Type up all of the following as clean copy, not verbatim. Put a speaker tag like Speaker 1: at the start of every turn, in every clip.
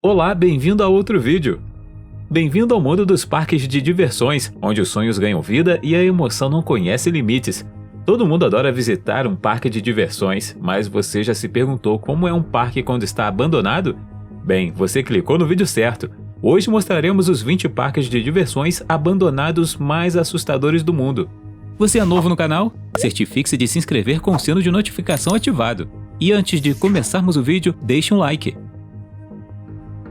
Speaker 1: Olá, bem-vindo a outro vídeo! Bem-vindo ao mundo dos parques de diversões, onde os sonhos ganham vida e a emoção não conhece limites. Todo mundo adora visitar um parque de diversões, mas você já se perguntou como é um parque quando está abandonado? Bem, você clicou no vídeo certo. Hoje mostraremos os 20 parques de diversões abandonados mais assustadores do mundo. Você é novo no canal? Certifique-se de se inscrever com o sino de notificação ativado. E antes de começarmos o vídeo, deixe um like.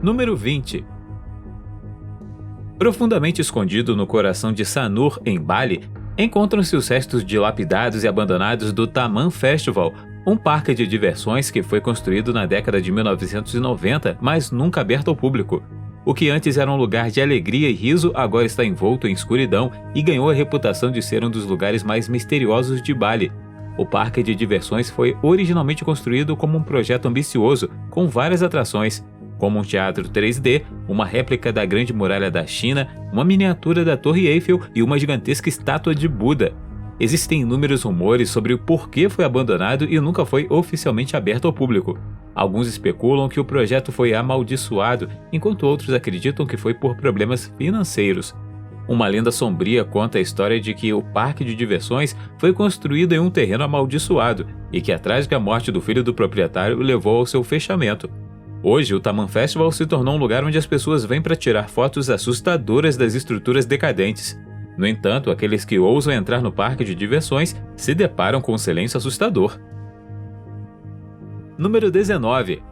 Speaker 1: Número 20. Profundamente escondido no coração de Sanur, em Bali, encontram-se os restos dilapidados e abandonados do Taman Festival, um parque de diversões que foi construído na década de 1990, mas nunca aberto ao público. O que antes era um lugar de alegria e riso, agora está envolto em escuridão e ganhou a reputação de ser um dos lugares mais misteriosos de Bali. O parque de diversões foi originalmente construído como um projeto ambicioso, com várias atrações, como um teatro 3D, uma réplica da Grande Muralha da China, uma miniatura da Torre Eiffel e uma gigantesca estátua de Buda. Existem inúmeros rumores sobre o porquê foi abandonado e nunca foi oficialmente aberto ao público. Alguns especulam que o projeto foi amaldiçoado, enquanto outros acreditam que foi por problemas financeiros. Uma lenda sombria conta a história de que o parque de diversões foi construído em um terreno amaldiçoado e que a trágica morte do filho do proprietário levou ao seu fechamento. Hoje, o Taman Festival se tornou um lugar onde as pessoas vêm para tirar fotos assustadoras das estruturas decadentes. No entanto, aqueles que ousam entrar no parque de diversões se deparam com um silêncio assustador. Número 19.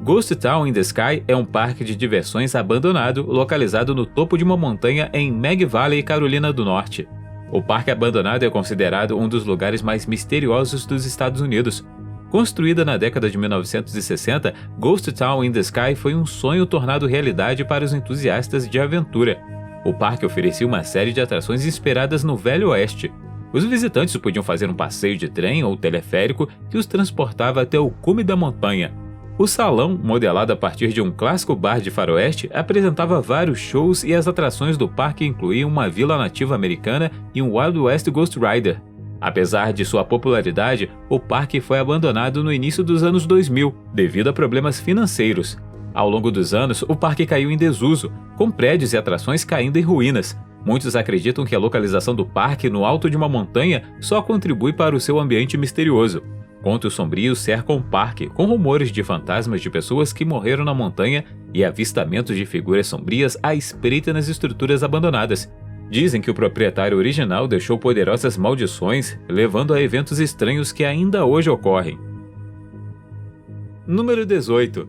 Speaker 1: Ghost Town in the Sky é um parque de diversões abandonado localizado no topo de uma montanha em Meg Valley, Carolina do Norte. O parque abandonado é considerado um dos lugares mais misteriosos dos Estados Unidos. Construída na década de 1960, Ghost Town in the Sky foi um sonho tornado realidade para os entusiastas de aventura. O parque oferecia uma série de atrações inspiradas no Velho Oeste. Os visitantes podiam fazer um passeio de trem ou teleférico que os transportava até o cume da montanha. O salão, modelado a partir de um clássico bar de faroeste, apresentava vários shows e as atrações do parque incluíam uma vila nativa americana e um Wild West Ghost Rider. Apesar de sua popularidade, o parque foi abandonado no início dos anos 2000, devido a problemas financeiros. Ao longo dos anos, o parque caiu em desuso, com prédios e atrações caindo em ruínas. Muitos acreditam que a localização do parque no alto de uma montanha só contribui para o seu ambiente misterioso. Contos sombrios cercam o parque, com rumores de fantasmas de pessoas que morreram na montanha e avistamentos de figuras sombrias à espreita nas estruturas abandonadas. Dizem que o proprietário original deixou poderosas maldições, levando a eventos estranhos que ainda hoje ocorrem. Número 18.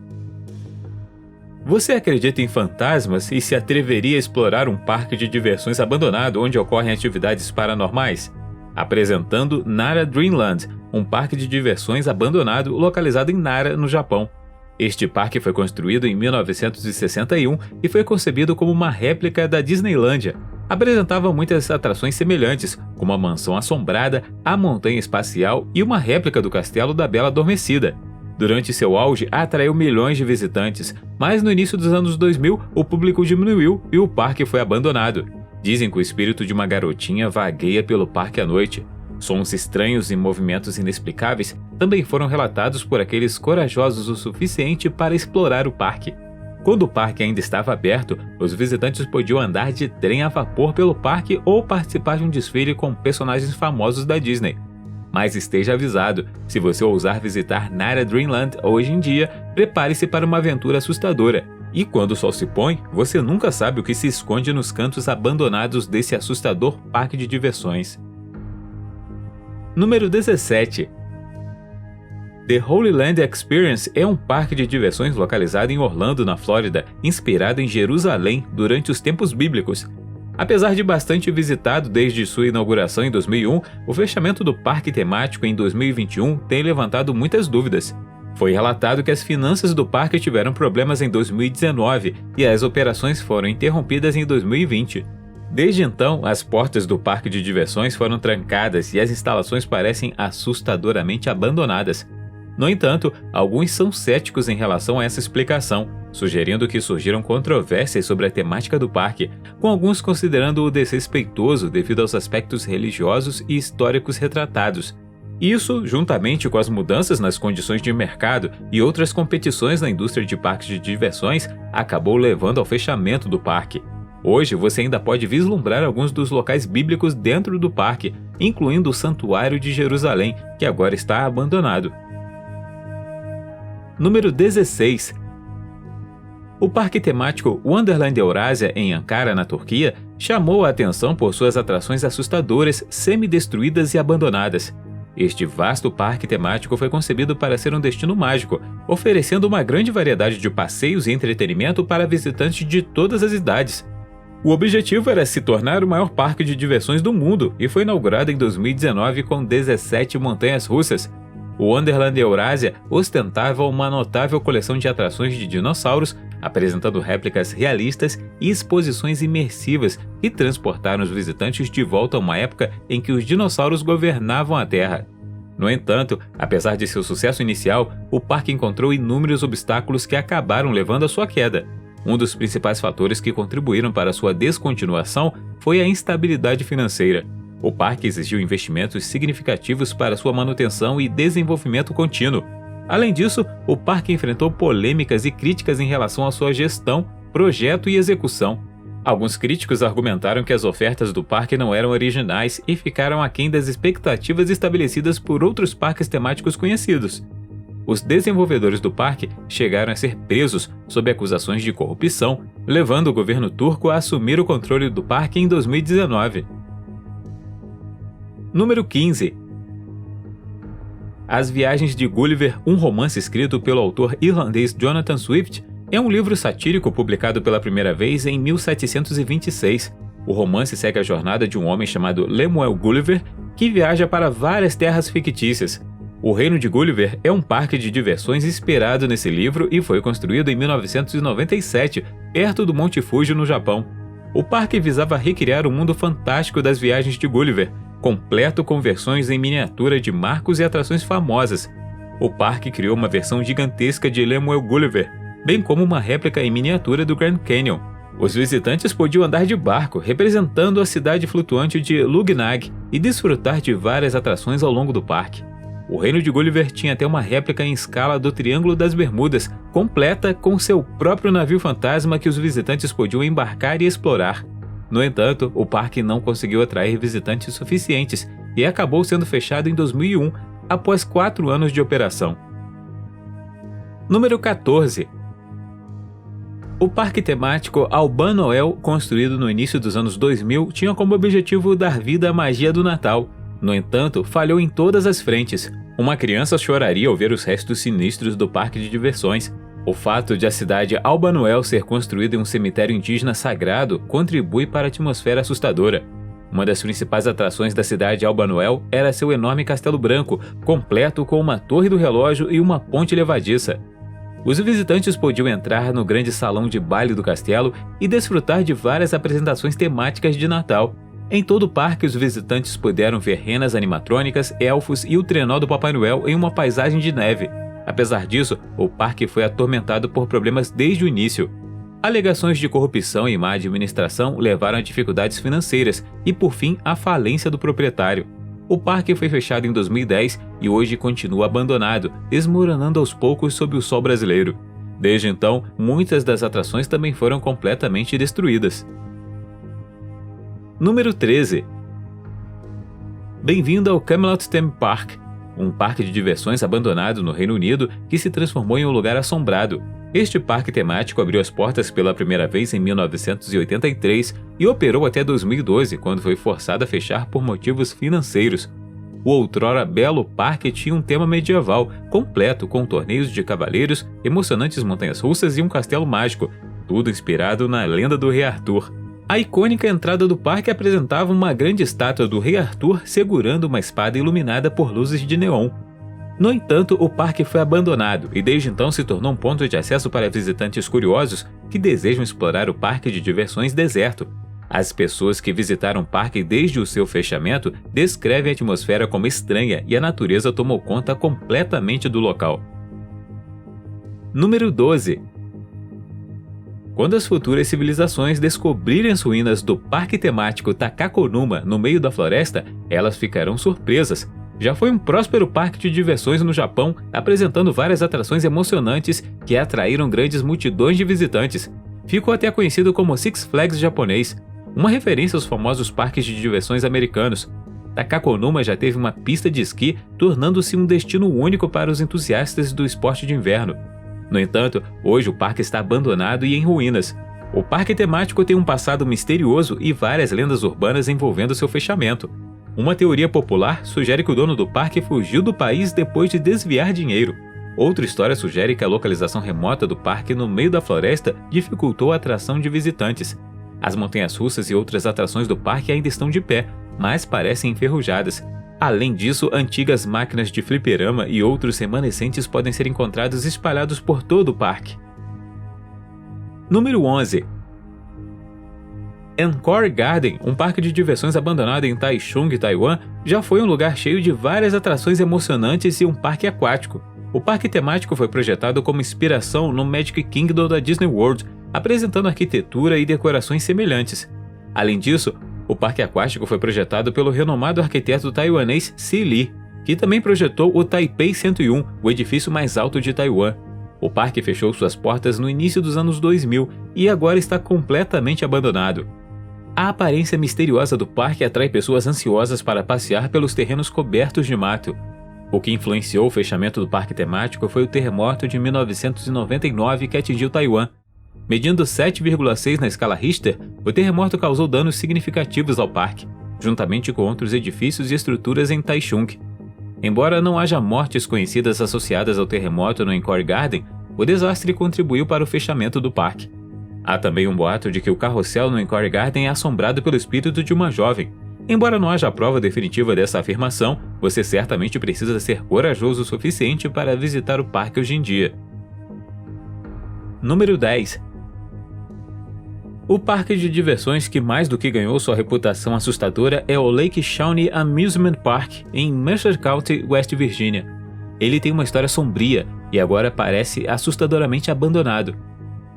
Speaker 1: Você acredita em fantasmas e se atreveria a explorar um parque de diversões abandonado onde ocorrem atividades paranormais? Apresentando Nara Dreamland, um parque de diversões abandonado localizado em Nara, no Japão. Este parque foi construído em 1961 e foi concebido como uma réplica da Disneylândia. Apresentava muitas atrações semelhantes, como a mansão assombrada, a montanha espacial e uma réplica do castelo da Bela Adormecida. Durante seu auge, atraiu milhões de visitantes, mas no início dos anos 2000, o público diminuiu e o parque foi abandonado. Dizem que o espírito de uma garotinha vagueia pelo parque à noite. Sons estranhos e movimentos inexplicáveis também foram relatados por aqueles corajosos o suficiente para explorar o parque. Quando o parque ainda estava aberto, os visitantes podiam andar de trem a vapor pelo parque ou participar de um desfile com personagens famosos da Disney. Mas esteja avisado, se você ousar visitar Nara Dreamland hoje em dia, prepare-se para uma aventura assustadora. E quando o sol se põe, você nunca sabe o que se esconde nos cantos abandonados desse assustador parque de diversões. Número 17. The Holy Land Experience é um parque de diversões localizado em Orlando, na Flórida, inspirado em Jerusalém durante os tempos bíblicos. Apesar de bastante visitado desde sua inauguração em 2001, o fechamento do parque temático em 2021 tem levantado muitas dúvidas. Foi relatado que as finanças do parque tiveram problemas em 2019 e as operações foram interrompidas em 2020. Desde então, as portas do parque de diversões foram trancadas e as instalações parecem assustadoramente abandonadas. No entanto, alguns são céticos em relação a essa explicação, sugerindo que surgiram controvérsias sobre a temática do parque, com alguns considerando-o desrespeitoso devido aos aspectos religiosos e históricos retratados. Isso, juntamente com as mudanças nas condições de mercado e outras competições na indústria de parques de diversões, acabou levando ao fechamento do parque. Hoje você ainda pode vislumbrar alguns dos locais bíblicos dentro do parque, incluindo o Santuário de Jerusalém, que agora está abandonado. Número 16. O parque temático Wonderland Eurásia, em Ankara, na Turquia, chamou a atenção por suas atrações assustadoras, semi-destruídas e abandonadas. Este vasto parque temático foi concebido para ser um destino mágico, oferecendo uma grande variedade de passeios e entretenimento para visitantes de todas as idades. O objetivo era se tornar o maior parque de diversões do mundo e foi inaugurado em 2019 com 17 montanhas russas. O Wonderland Eurásia ostentava uma notável coleção de atrações de dinossauros, apresentando réplicas realistas e exposições imersivas que transportaram os visitantes de volta a uma época em que os dinossauros governavam a Terra. No entanto, apesar de seu sucesso inicial, o parque encontrou inúmeros obstáculos que acabaram levando à sua queda. Um dos principais fatores que contribuíram para sua descontinuação foi a instabilidade financeira. O parque exigiu investimentos significativos para sua manutenção e desenvolvimento contínuo. Além disso, o parque enfrentou polêmicas e críticas em relação à sua gestão, projeto e execução. Alguns críticos argumentaram que as ofertas do parque não eram originais e ficaram aquém das expectativas estabelecidas por outros parques temáticos conhecidos. Os desenvolvedores do parque chegaram a ser presos sob acusações de corrupção, levando o governo turco a assumir o controle do parque em 2019. Número 15. As Viagens de Gulliver, um romance escrito pelo autor irlandês Jonathan Swift, é um livro satírico publicado pela primeira vez em 1726. O romance segue a jornada de um homem chamado Lemuel Gulliver, que viaja para várias terras fictícias. O Reino de Gulliver é um parque de diversões inspirado nesse livro e foi construído em 1997, perto do Monte Fuji, no Japão. O parque visava recriar o mundo fantástico das Viagens de Gulliver, completo com versões em miniatura de marcos e atrações famosas. O parque criou uma versão gigantesca de Lemuel Gulliver, bem como uma réplica em miniatura do Grand Canyon. Os visitantes podiam andar de barco, representando a cidade flutuante de Lugnag, e desfrutar de várias atrações ao longo do parque. O Reino de Gulliver tinha até uma réplica em escala do Triângulo das Bermudas, completa com seu próprio navio fantasma que os visitantes podiam embarcar e explorar. No entanto, o parque não conseguiu atrair visitantes suficientes e acabou sendo fechado em 2001, após 4 anos de operação. Número 14. O parque temático Alban Noel, construído no início dos anos 2000, tinha como objetivo dar vida à magia do Natal. No entanto, falhou em todas as frentes. Uma criança choraria ao ver os restos sinistros do parque de diversões. O fato de a cidade Alban Noel ser construída em um cemitério indígena sagrado contribui para a atmosfera assustadora. Uma das principais atrações da cidade Alban Noel era seu enorme castelo branco, completo com uma torre do relógio e uma ponte levadiça. Os visitantes podiam entrar no grande salão de baile do castelo e desfrutar de várias apresentações temáticas de Natal. Em todo o parque, os visitantes puderam ver renas animatrônicas, elfos e o trenó do Papai Noel em uma paisagem de neve. Apesar disso, o parque foi atormentado por problemas desde o início. Alegações de corrupção e má administração levaram a dificuldades financeiras e, por fim, à falência do proprietário. O parque foi fechado em 2010 e hoje continua abandonado, desmoronando aos poucos sob o sol brasileiro. Desde então, muitas das atrações também foram completamente destruídas. Número 13. Bem-vindo ao Camelot Theme Park, um parque de diversões abandonado no Reino Unido que se transformou em um lugar assombrado. Este parque temático abriu as portas pela primeira vez em 1983 e operou até 2012, quando foi forçado a fechar por motivos financeiros. O outrora belo parque tinha um tema medieval, completo com torneios de cavaleiros, emocionantes montanhas russas e um castelo mágico, tudo inspirado na lenda do Rei Arthur. A icônica entrada do parque apresentava uma grande estátua do Rei Arthur segurando uma espada iluminada por luzes de neon. No entanto, o parque foi abandonado e desde então se tornou um ponto de acesso para visitantes curiosos que desejam explorar o parque de diversões deserto. As pessoas que visitaram o parque desde o seu fechamento descrevem a atmosfera como estranha e a natureza tomou conta completamente do local. Número 12. Quando as futuras civilizações descobrirem as ruínas do parque temático Takakonuma no meio da floresta, elas ficarão surpresas. já foi um próspero parque de diversões no Japão, apresentando várias atrações emocionantes que atraíram grandes multidões de visitantes. Ficou até conhecido como Six Flags japonês, uma referência aos famosos parques de diversões americanos. Takakonuma já teve uma pista de esqui, tornando-se um destino único para os entusiastas do esporte de inverno. No entanto, hoje o parque está abandonado e em ruínas. O parque temático tem um passado misterioso e várias lendas urbanas envolvendo seu fechamento. Uma teoria popular sugere que o dono do parque fugiu do país depois de desviar dinheiro. Outra história sugere que a localização remota do parque no meio da floresta dificultou a atração de visitantes. As montanhas-russas e outras atrações do parque ainda estão de pé, mas parecem enferrujadas. Além disso, antigas máquinas de fliperama e outros remanescentes podem ser encontrados espalhados por todo o parque. Número 11. Encore Garden, um parque de diversões abandonado em Taichung, Taiwan, já foi um lugar cheio de várias atrações emocionantes e um parque aquático. O parque temático foi projetado como inspiração no Magic Kingdom da Disney World, apresentando arquitetura e decorações semelhantes. Além disso, o parque aquático foi projetado pelo renomado arquiteto taiwanês Si Lee, que também projetou o Taipei 101, o edifício mais alto de Taiwan. O parque fechou suas portas no início dos anos 2000 e agora está completamente abandonado. A aparência misteriosa do parque atrai pessoas ansiosas para passear pelos terrenos cobertos de mato. O que influenciou o fechamento do parque temático foi o terremoto de 1999 que atingiu Taiwan. Medindo 7,6 na escala Richter, o terremoto causou danos significativos ao parque, juntamente com outros edifícios e estruturas em Taichung. Embora não haja mortes conhecidas associadas ao terremoto no Encore Garden, o desastre contribuiu para o fechamento do parque. Há também um boato de que o carrossel no Encore Garden é assombrado pelo espírito de uma jovem. Embora não haja prova definitiva dessa afirmação, você certamente precisa ser corajoso o suficiente para visitar o parque hoje em dia. Número 10. O parque de diversões que mais do que ganhou sua reputação assustadora é o Lake Shawnee Amusement Park, em Mercer County, West Virginia. Ele tem uma história sombria e agora parece assustadoramente abandonado.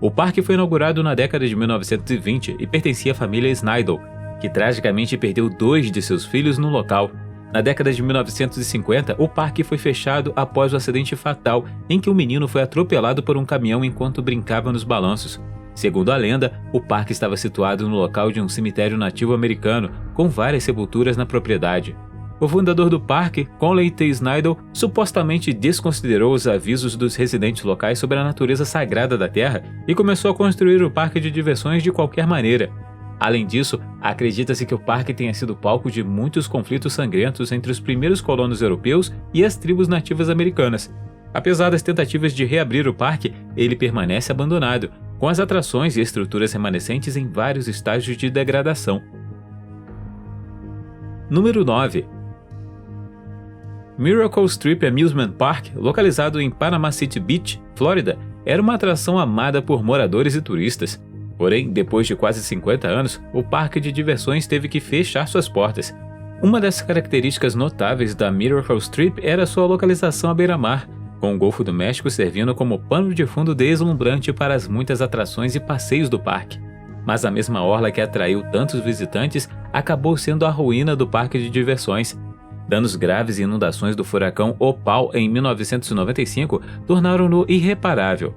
Speaker 1: O parque foi inaugurado na década de 1920 e pertencia à família Snidel, que tragicamente perdeu 2 de seus filhos no local. Na década de 1950, o parque foi fechado após o acidente fatal em que um menino foi atropelado por um caminhão enquanto brincava nos balanços. Segundo a lenda, o parque estava situado no local de um cemitério nativo americano, com várias sepulturas na propriedade. O fundador do parque, Conley T. Snidel, supostamente desconsiderou os avisos dos residentes locais sobre a natureza sagrada da terra e começou a construir o parque de diversões de qualquer maneira. Além disso, acredita-se que o parque tenha sido palco de muitos conflitos sangrentos entre os primeiros colonos europeus e as tribos nativas americanas. Apesar das tentativas de reabrir o parque, ele permanece abandonado, com as atrações e estruturas remanescentes em vários estágios de degradação. Número 9. Miracle Strip Amusement Park, localizado em Panama City Beach, Flórida, era uma atração amada por moradores e turistas. Porém, depois de quase 50 anos, o parque de diversões teve que fechar suas portas. Uma das características notáveis da Miracle Strip era sua localização à beira-mar, com o Golfo do México servindo como pano de fundo deslumbrante para as muitas atrações e passeios do parque. Mas a mesma orla que atraiu tantos visitantes acabou sendo a ruína do parque de diversões. Danos graves e inundações do furacão Opal em 1995 tornaram-no irreparável.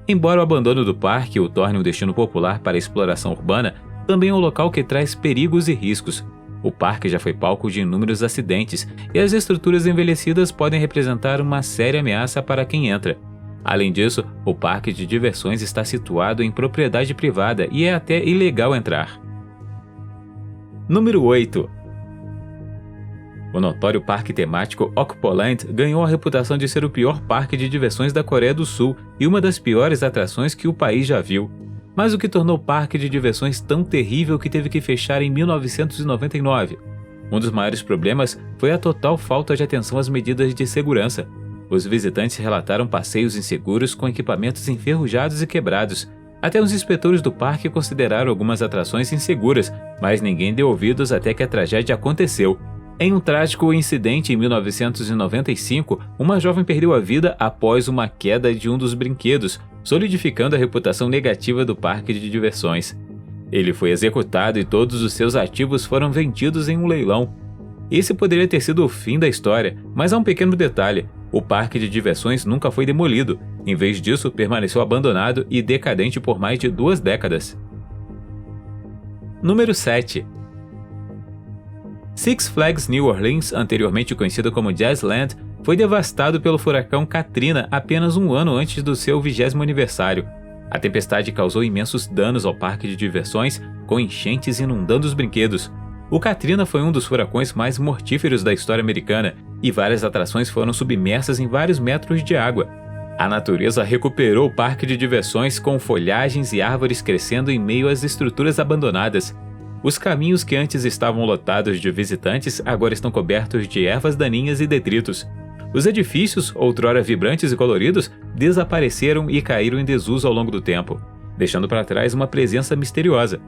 Speaker 1: Embora o abandono do parque o torne um destino popular para a exploração urbana, também é um local que traz perigos e riscos. O parque já foi palco de inúmeros acidentes e as estruturas envelhecidas podem representar uma séria ameaça para quem entra. Além disso, o parque de diversões está situado em propriedade privada e é até ilegal entrar. Número 8. O notório parque temático Okpoland ganhou a reputação de ser o pior parque de diversões da Coreia do Sul e uma das piores atrações que o país já viu. Mas o que tornou o parque de diversões tão terrível que teve que fechar em 1999? Um dos maiores problemas foi a total falta de atenção às medidas de segurança. Os visitantes relataram passeios inseguros com equipamentos enferrujados e quebrados. Até os inspetores do parque consideraram algumas atrações inseguras, mas ninguém deu ouvidos até que a tragédia aconteceu. Em um trágico incidente em 1995, uma jovem perdeu a vida após uma queda de um dos brinquedos, solidificando a reputação negativa do parque de diversões. Ele foi executado e todos os seus ativos foram vendidos em um leilão. Esse poderia ter sido o fim da história, mas há um pequeno detalhe: o parque de diversões nunca foi demolido. Em vez disso, permaneceu abandonado e decadente por mais de 2 décadas. Número 7. Six Flags New Orleans, anteriormente conhecido como Jazzland, foi devastado pelo furacão Katrina apenas um ano antes do seu 20º aniversário. A tempestade causou imensos danos ao parque de diversões, com enchentes inundando os brinquedos. O Katrina foi um dos furacões mais mortíferos da história americana, e várias atrações foram submersas em vários metros de água. A natureza recuperou o parque de diversões com folhagens e árvores crescendo em meio às estruturas abandonadas. Os caminhos que antes estavam lotados de visitantes agora estão cobertos de ervas daninhas e detritos. Os edifícios, outrora vibrantes e coloridos, desapareceram e caíram em desuso ao longo do tempo, deixando para trás uma presença misteriosa.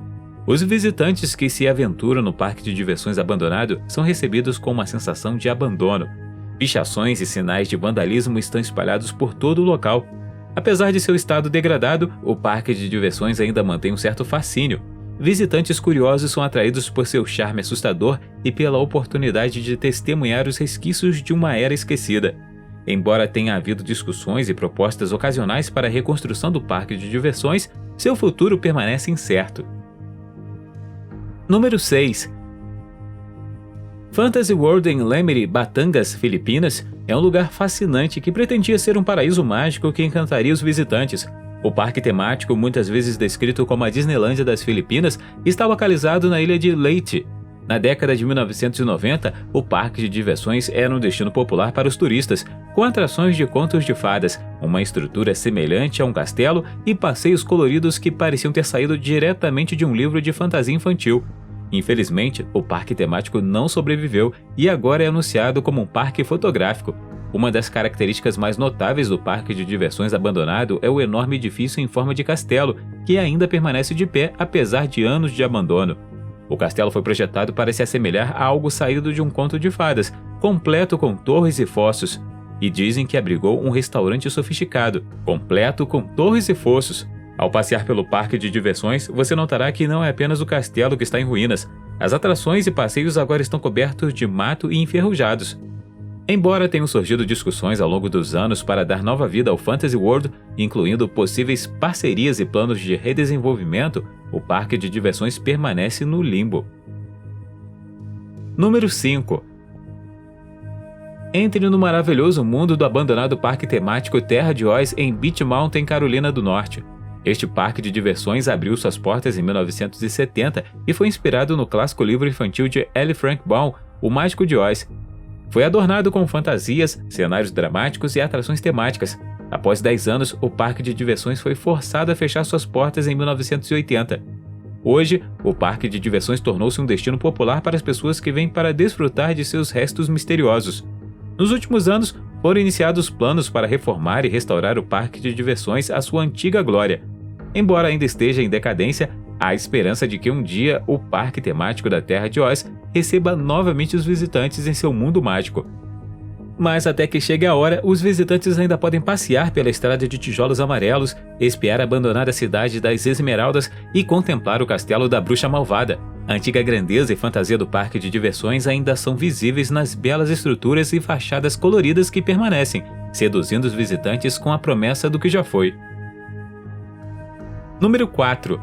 Speaker 1: Os visitantes que se aventuram no parque de diversões abandonado são recebidos com uma sensação de abandono. Pichações e sinais de vandalismo estão espalhados por todo o local. Apesar de seu estado degradado, o parque de diversões ainda mantém um certo fascínio. Visitantes curiosos são atraídos por seu charme assustador e pela oportunidade de testemunhar os resquícios de uma era esquecida. Embora tenha havido discussões e propostas ocasionais para a reconstrução do parque de diversões, seu futuro permanece incerto. Número 6. Fantasy World em Lemiri, Batangas, Filipinas, é um lugar fascinante que pretendia ser um paraíso mágico que encantaria os visitantes. O parque temático, muitas vezes descrito como a Disneylândia das Filipinas, está localizado na ilha de Leyte. Na década de 1990, o parque de diversões era um destino popular para os turistas, com atrações de contos de fadas, uma estrutura semelhante a um castelo e passeios coloridos que pareciam ter saído diretamente de um livro de fantasia infantil. Infelizmente, o parque temático não sobreviveu e agora é anunciado como um parque fotográfico. Uma das características mais notáveis do parque de diversões abandonado é o enorme edifício em forma de castelo, que ainda permanece de pé apesar de anos de abandono. O castelo foi projetado para se assemelhar a algo saído de um conto de fadas, completo com torres e fossos. E dizem que abrigou um restaurante sofisticado, completo com torres e fossos. Ao passear pelo parque de diversões, você notará que não é apenas o castelo que está em ruínas. As atrações e passeios agora estão cobertos de mato e enferrujados. Embora tenham surgido discussões ao longo dos anos para dar nova vida ao Fantasy World, incluindo possíveis parcerias e planos de redesenvolvimento, o parque de diversões permanece no limbo. Número 5. Entre no maravilhoso mundo do abandonado parque temático Terra de Oz em Beach Mountain, Carolina do Norte. Este parque de diversões abriu suas portas em 1970 e foi inspirado no clássico livro infantil de L. Frank Baum, O Mágico de Oz. Foi adornado com fantasias, cenários dramáticos e atrações temáticas. Após 10 anos, o parque de diversões foi forçado a fechar suas portas em 1980. Hoje, o parque de diversões tornou-se um destino popular para as pessoas que vêm para desfrutar de seus restos misteriosos. Nos últimos anos, foram iniciados planos para reformar e restaurar o parque de diversões à sua antiga glória. Embora ainda esteja em decadência, há esperança de que um dia o parque temático da Terra de Oz receba novamente os visitantes em seu mundo mágico. Mas até que chegue a hora, os visitantes ainda podem passear pela estrada de tijolos amarelos, espiar a abandonada cidade das Esmeraldas e contemplar o castelo da Bruxa Malvada. A antiga grandeza e fantasia do parque de diversões ainda são visíveis nas belas estruturas e fachadas coloridas que permanecem, seduzindo os visitantes com a promessa do que já foi. Número 4.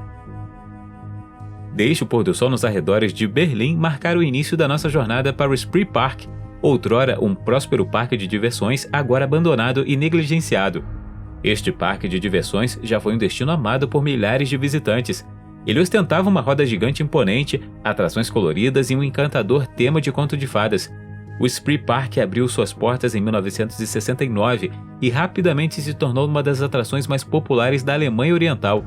Speaker 1: Deixe o pôr do sol nos arredores de Berlim marcar o início da nossa jornada para o Spree Park, outrora um próspero parque de diversões, agora abandonado e negligenciado. Este parque de diversões já foi um destino amado por milhares de visitantes. Ele ostentava uma roda gigante imponente, atrações coloridas e um encantador tema de conto de fadas. O Spree Park abriu suas portas em 1969 e rapidamente se tornou uma das atrações mais populares da Alemanha Oriental.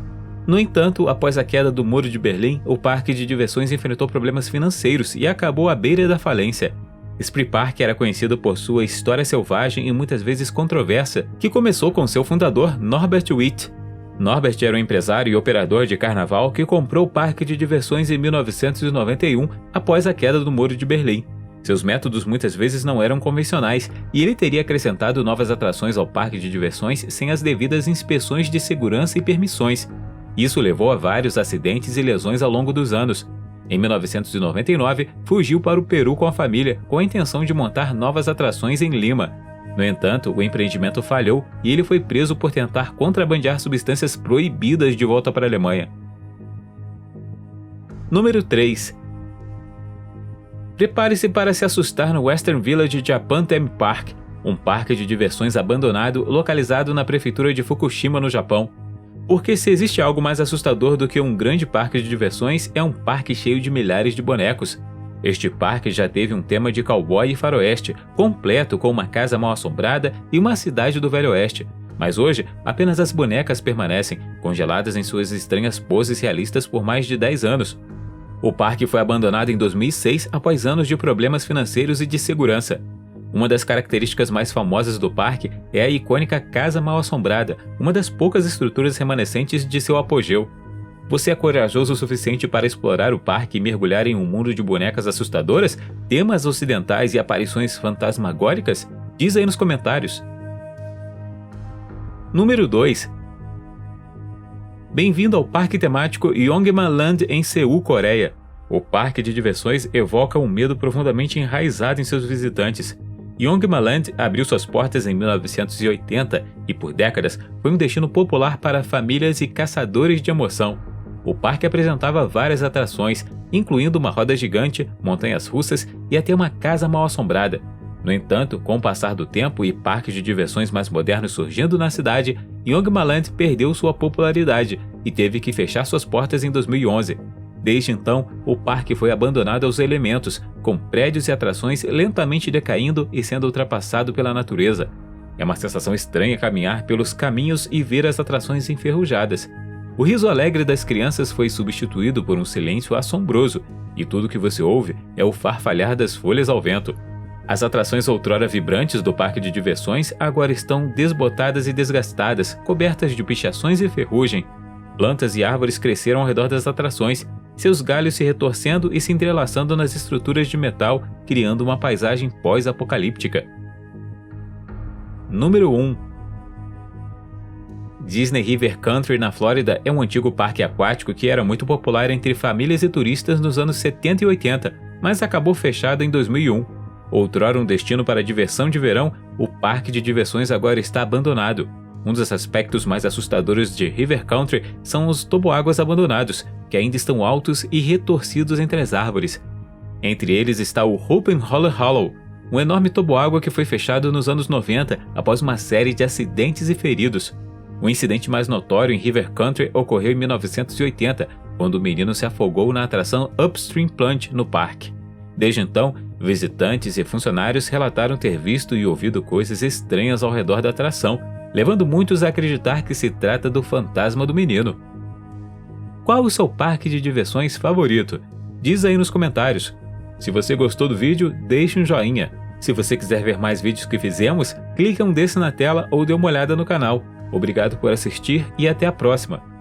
Speaker 1: No entanto, após a queda do Muro de Berlim, o parque de diversões enfrentou problemas financeiros e acabou à beira da falência. Spree Park era conhecido por sua história selvagem e muitas vezes controversa, que começou com seu fundador, Norbert Witt. Norbert era um empresário e operador de carnaval que comprou o parque de diversões em 1991, após a queda do Muro de Berlim. Seus métodos muitas vezes não eram convencionais, e ele teria acrescentado novas atrações ao parque de diversões sem as devidas inspeções de segurança e permissões. Isso levou a vários acidentes e lesões ao longo dos anos. Em 1999, fugiu para o Peru com a família, com a intenção de montar novas atrações em Lima. No entanto, o empreendimento falhou e ele foi preso por tentar contrabandear substâncias proibidas de volta para a Alemanha. Número 3. Prepare-se para se assustar no Western Village Japan Theme Park, um parque de diversões abandonado localizado na prefeitura de Fukushima, no Japão. Porque se existe algo mais assustador do que um grande parque de diversões, é um parque cheio de milhares de bonecos. Este parque já teve um tema de cowboy e faroeste, completo com uma casa mal-assombrada e uma cidade do Velho Oeste. Mas hoje, apenas as bonecas permanecem, congeladas em suas estranhas poses realistas por mais de 10 anos. O parque foi abandonado em 2006 após anos de problemas financeiros e de segurança. Uma das características mais famosas do parque é a icônica Casa Mal-Assombrada, uma das poucas estruturas remanescentes de seu apogeu. Você é corajoso o suficiente para explorar o parque e mergulhar em um mundo de bonecas assustadoras, temas ocidentais e aparições fantasmagóricas? Diz aí nos comentários. Número 2. Bem-vindo ao parque temático Yongma Land em Seul, Coreia. O parque de diversões evoca um medo profundamente enraizado em seus visitantes. Yongma Land abriu suas portas em 1980 e por décadas foi um destino popular para famílias e caçadores de emoção. O parque apresentava várias atrações, incluindo uma roda gigante, montanhas russas e até uma casa mal-assombrada. No entanto, com o passar do tempo e parques de diversões mais modernos surgindo na cidade, Yongma Land perdeu sua popularidade e teve que fechar suas portas em 2011. Desde então, o parque foi abandonado aos elementos, com prédios e atrações lentamente decaindo e sendo ultrapassado pela natureza. É uma sensação estranha caminhar pelos caminhos e ver as atrações enferrujadas. O riso alegre das crianças foi substituído por um silêncio assombroso, e tudo que você ouve é o farfalhar das folhas ao vento. As atrações outrora vibrantes do parque de diversões agora estão desbotadas e desgastadas, cobertas de pichações e ferrugem. Plantas e árvores cresceram ao redor das atrações, seus galhos se retorcendo e se entrelaçando nas estruturas de metal, criando uma paisagem pós-apocalíptica. Número 1. Disney River Country, na Flórida, é um antigo parque aquático que era muito popular entre famílias e turistas nos anos 70 e 80, mas acabou fechado em 2001. Outrora um destino para diversão de verão, o parque de diversões agora está abandonado. Um dos aspectos mais assustadores de River Country são os toboáguas abandonados, que ainda estão altos e retorcidos entre as árvores. Entre eles está o Hope and Holler Hollow, um enorme toboágua que foi fechado nos anos 90 após uma série de acidentes e feridos. O incidente mais notório em River Country ocorreu em 1980, quando o menino se afogou na atração Upstream Plunge no parque. Desde então, visitantes e funcionários relataram ter visto e ouvido coisas estranhas ao redor da atração, levando muitos a acreditar que se trata do fantasma do menino. Qual o seu parque de diversões favorito? Diz aí nos comentários. Se você gostou do vídeo, deixe um joinha. Se você quiser ver mais vídeos que fizemos, clique um desse na tela ou dê uma olhada no canal. Obrigado por assistir e até a próxima!